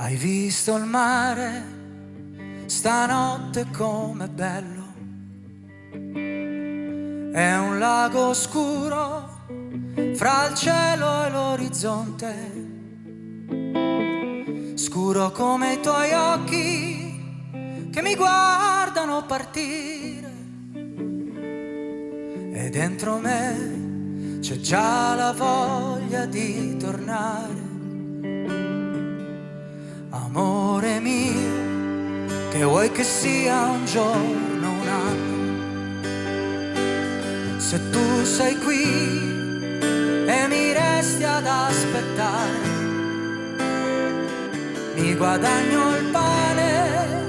Hai visto il mare stanotte com'è bello? È un lago scuro fra il cielo e l'orizzonte, scuro come i tuoi occhi che mi guardano partire. E dentro me c'è già la voglia di tornare. Amore mio, che vuoi che sia un giorno, un anno, se tu sei qui e mi resti ad aspettare, mi guadagno il pane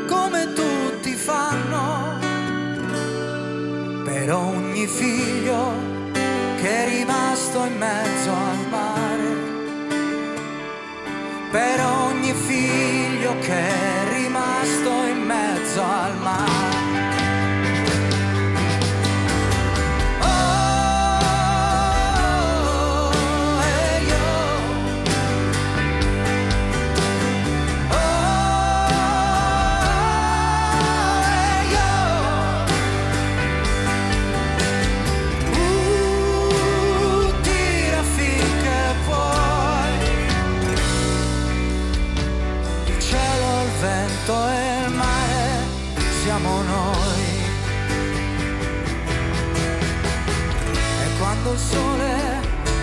come tutti fanno, per ogni figlio che è rimasto in mezzo al mare, per ogni figlio che è rimasto in mezzo al mare. E il mare siamo noi, e quando il sole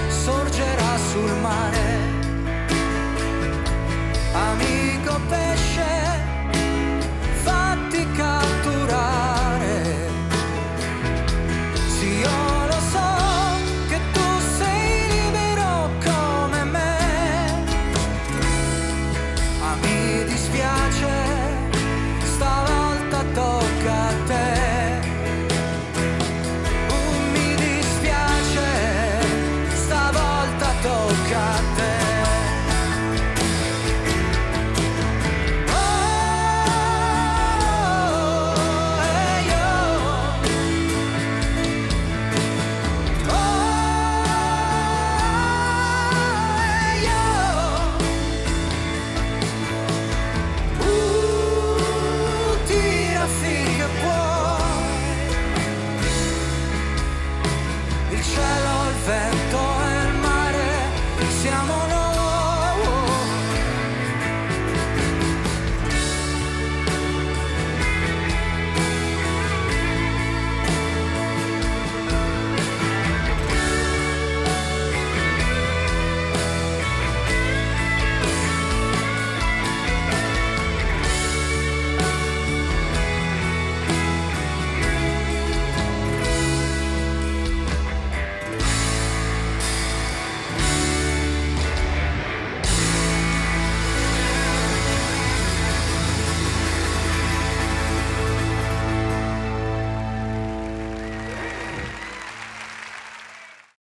sorgerà sul mare, amico pesce, fatti catturare. Sì, io lo so che tu sei libero come me, ma mi dispiace, tocca a te. Mi dispiace, stavolta tocca a te. Il cielo, il vento